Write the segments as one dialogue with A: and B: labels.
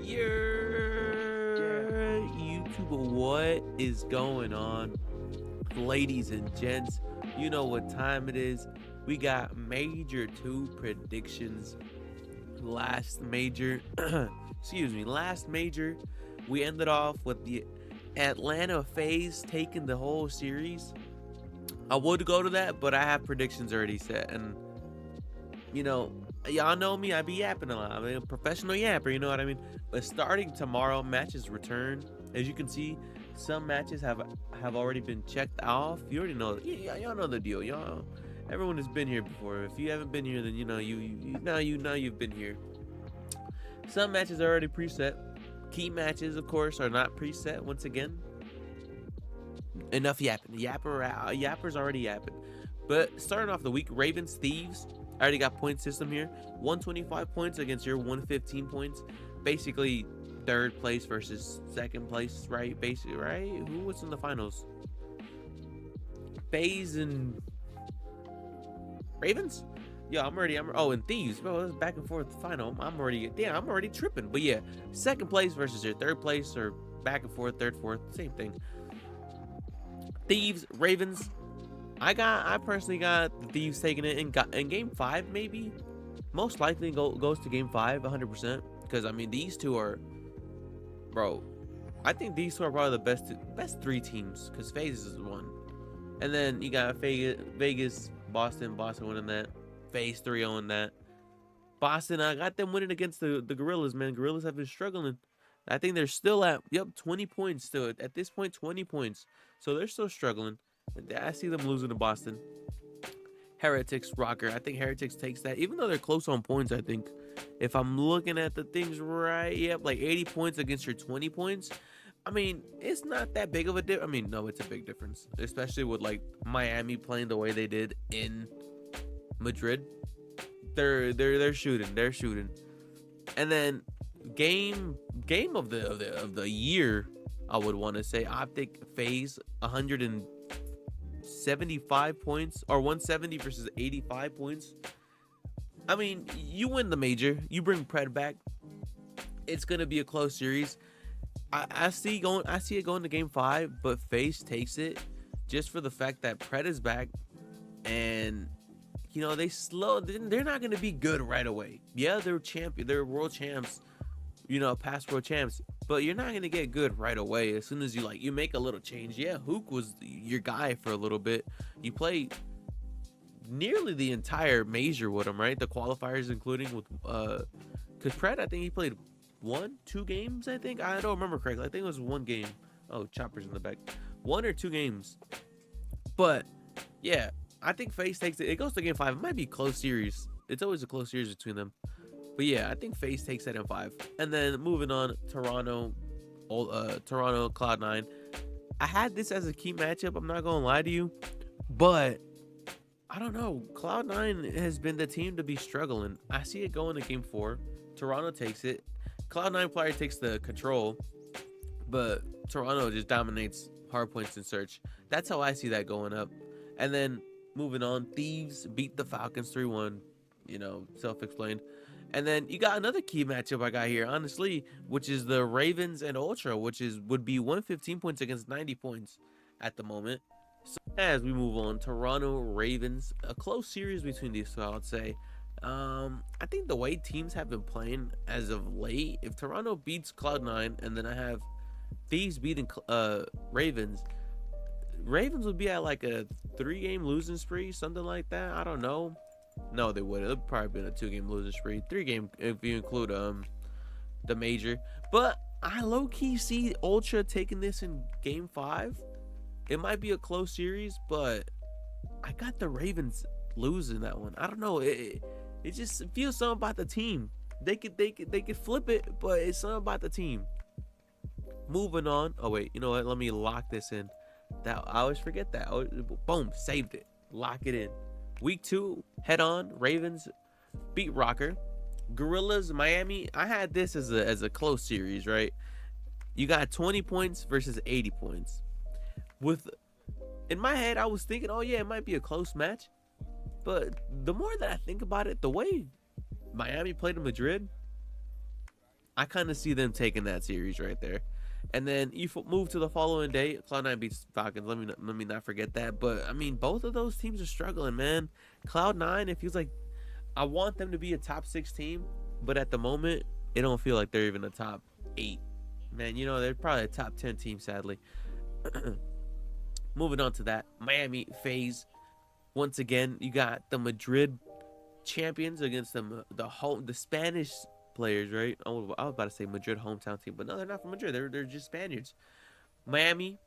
A: Your YouTube, what is going on, ladies and gents? You know what time it is. We got major two predictions. Last major, last major, we ended off with the Atlanta FaZe taking the whole series. I would go to that, but I have predictions already set, and you know, y'all know me, I be yapping a lot. I'm a professional yapper, you know what I mean? But starting tomorrow, matches return. As you can see, some matches have already been checked off. You already know, y'all know the deal. Y'all, everyone has been here before. If you haven't been here, then you know you've been here. Some matches are already preset. Key matches, of course, are not preset. Once again, enough yapping. Yapper's already yapping. But starting off the week, Ravens Thieves. I already got point system here. 125 points against your 115 points. Basically, third place versus second place, right? Basically, right? Who was in the finals? FaZe and Ravens? Yeah, oh, and Thieves. Bro, it was back and forth final. I'm already tripping. But yeah, second place versus your third place, or back and forth, third, fourth, same thing. Thieves, Ravens. I personally got the Thieves taking it in game 5, maybe. Most likely goes to game 5, 100%. Because, I mean, these two are, bro, I think these two are probably the best three teams. Because FaZe is one. And then you got Vegas, Boston winning that. FaZe 3-0 in that. Boston, I got them winning against the Gorillas, man. Gorillas have been struggling. I think they're still at, 20 points still. At this point, 20 points. So they're still struggling. I see them losing to Boston. Heretics, Rocker. I think Heretics takes that. Even though they're close on points, I think. If I'm looking at the things right, like 80 points against your 20 points. I mean, it's not that big of a difference. I mean, no, it's a big difference. Especially with, like, Miami playing the way they did in Madrid. They're shooting. They're shooting. And then game of the year, I would want to say OpTic FaZe 175 points, or 170 versus 85 points. I mean, you win the major, you bring Pred back, it's gonna be a close series. I see it going to game 5, but FaZe takes it just for the fact that Pred is back, and you know they're not gonna be good right away. Yeah, they're world champs, past world champs, but you're not gonna get good right away. As soon as you make a little change. Yeah, Hook was your guy for a little bit. You play nearly the entire major with him, right? The qualifiers, including with because Pred, I think he played 1-2 games. I don't remember correctly. I think it was 1 game. Oh, Chopper's in the back. 1 or 2 games. But yeah, I think FaZe takes it. It goes to game 5. It might be a close series. It's always a close series between them. But yeah, I think FaZe takes that in 5. And then moving on, Toronto Cloud9. I had this as a key matchup. I'm not gonna lie to you, but I don't know. Cloud9 has been the team to be struggling. I see it going to game 4. Toronto takes it. Cloud9 player takes the control, but Toronto just dominates hard points and search. That's how I see that going up. And then moving on, Thieves beat the Falcons 3-1. Self-explained. And then you got another key matchup I got here, honestly, which is the Ravens and Ultra, which would be 115 points against 90 points at the moment. So as we move on, Toronto Ravens, a close series between these two, I would say. I think the way teams have been playing as of late, if Toronto beats Cloud9 and then I have Thieves beating Ravens would be at like a 3-game losing spree, something like that. I don't know. No, they wouldn't. It'd probably been a 2-game losing spree. 3-game if you include the major. But I low-key see Ultra taking this in game 5. It might be a close series, but I got the Ravens losing that one. I don't know. It just feels something about the team. They could flip it, but it's something about the team. Moving on. Oh wait, you know what? Let me lock this in. That I always forget that. Boom, saved it. Lock it in. Week 2, head on. Ravens beat Rocker. Gorillas, Miami. I had this as a close series, right? You got 20 points versus 80 points. In my head, I was thinking, oh yeah, it might be a close match. But the more that I think about it, the way Miami played in Madrid, I kind of see them taking that series right there. And then you move to the following day. Cloud9 beats Falcons. Let me not forget that. But I mean, both of those teams are struggling, man. Cloud9, it feels like I want them to be a top 6 team, but at the moment, it don't feel like they're even a top 8. Man, you know, they're probably a top 10 team, sadly. Moving on to that, Miami FaZe. Once again, you got the Madrid champions against the Spanish players, right? I was about to say Madrid hometown team, but no, they're not from Madrid. They're just Spaniards. Miami,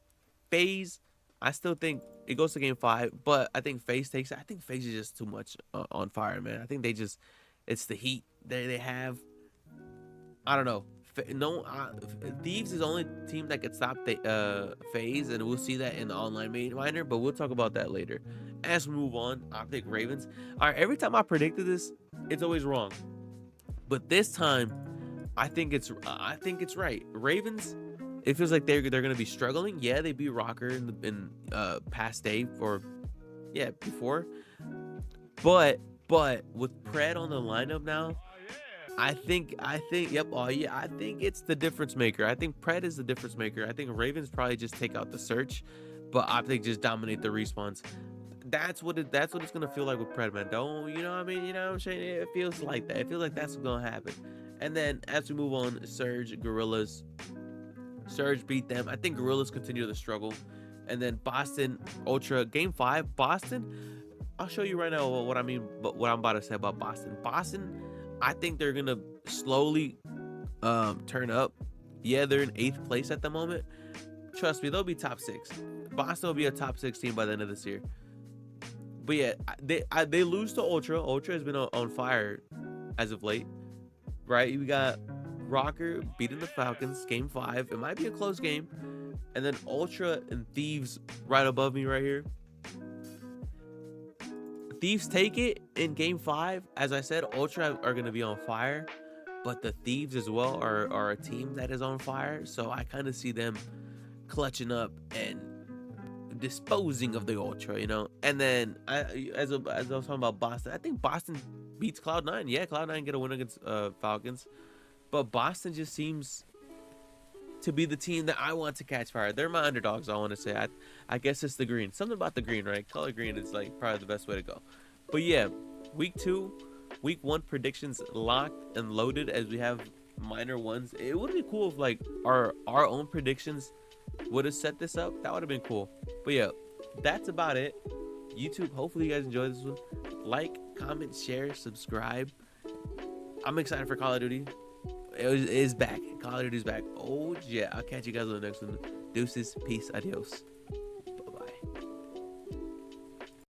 A: FaZe. I still think it goes to game 5, but I think FaZe takes it. I think FaZe is just too much on fire, man. I think it's the heat they have. I don't know. No, Thieves is the only team that could stop the FaZe, and we'll see that in the online minor. But we'll talk about that later. As we move on, I pick Ravens. All right, every time I predicted this, it's always wrong. But this time, I think it's right. Ravens. It feels like they're gonna be struggling. Yeah, they beat Rocker in past day or before. But with Pred on the lineup now, I think yep. Oh yeah, I think it's the difference maker. I think Pred is the difference maker. I think Ravens probably just take out the search, but OpTic just dominate the respawns. That's what it's gonna feel like with Pred, man. Don't you know what I mean? You know what I'm saying? It feels like that. It feels like that's what's gonna happen. And then as we move on, Surge, Gorillas. Surge beat them. I think Gorillas continue to struggle. And then Boston, Ultra, game 5. Boston, I'll show you right now what I mean, but what I'm about to say about Boston. Boston, I think they're gonna slowly turn up. Yeah, they're in 8th place at the moment. Trust me, they'll be top 6. Boston will be a top 6 team by the end of this year. But yeah, they lose to Ultra. Ultra has been on fire as of late, right? We got Rocker beating the Falcons, game 5. It might be a close game. And then Ultra and Thieves right above me right here. Thieves take it in game 5. As I said, Ultra are going to be on fire, but the Thieves as well are a team that is on fire. So I kind of see them clutching up and disposing of the Ultra, you know. And then as I was talking about Boston, I think Boston beats Cloud9. Yeah, Cloud9 get a win against Falcons, but Boston just seems to be the team that I want to catch fire. They're my underdogs, I want to say. I guess it's the green. Something about the green, right? Color green is like probably the best way to go. But yeah, week 1 predictions locked and loaded as we have minor ones. It would be cool if like our own predictions would have set this up. That would have been cool. But yeah, that's about it. YouTube, hopefully you guys enjoyed this one. Like, comment, share, subscribe. I'm excited for Call of Duty. It is back. Call of Duty's back. Oh yeah, I'll catch you guys on the next one. Deuces, peace, adios.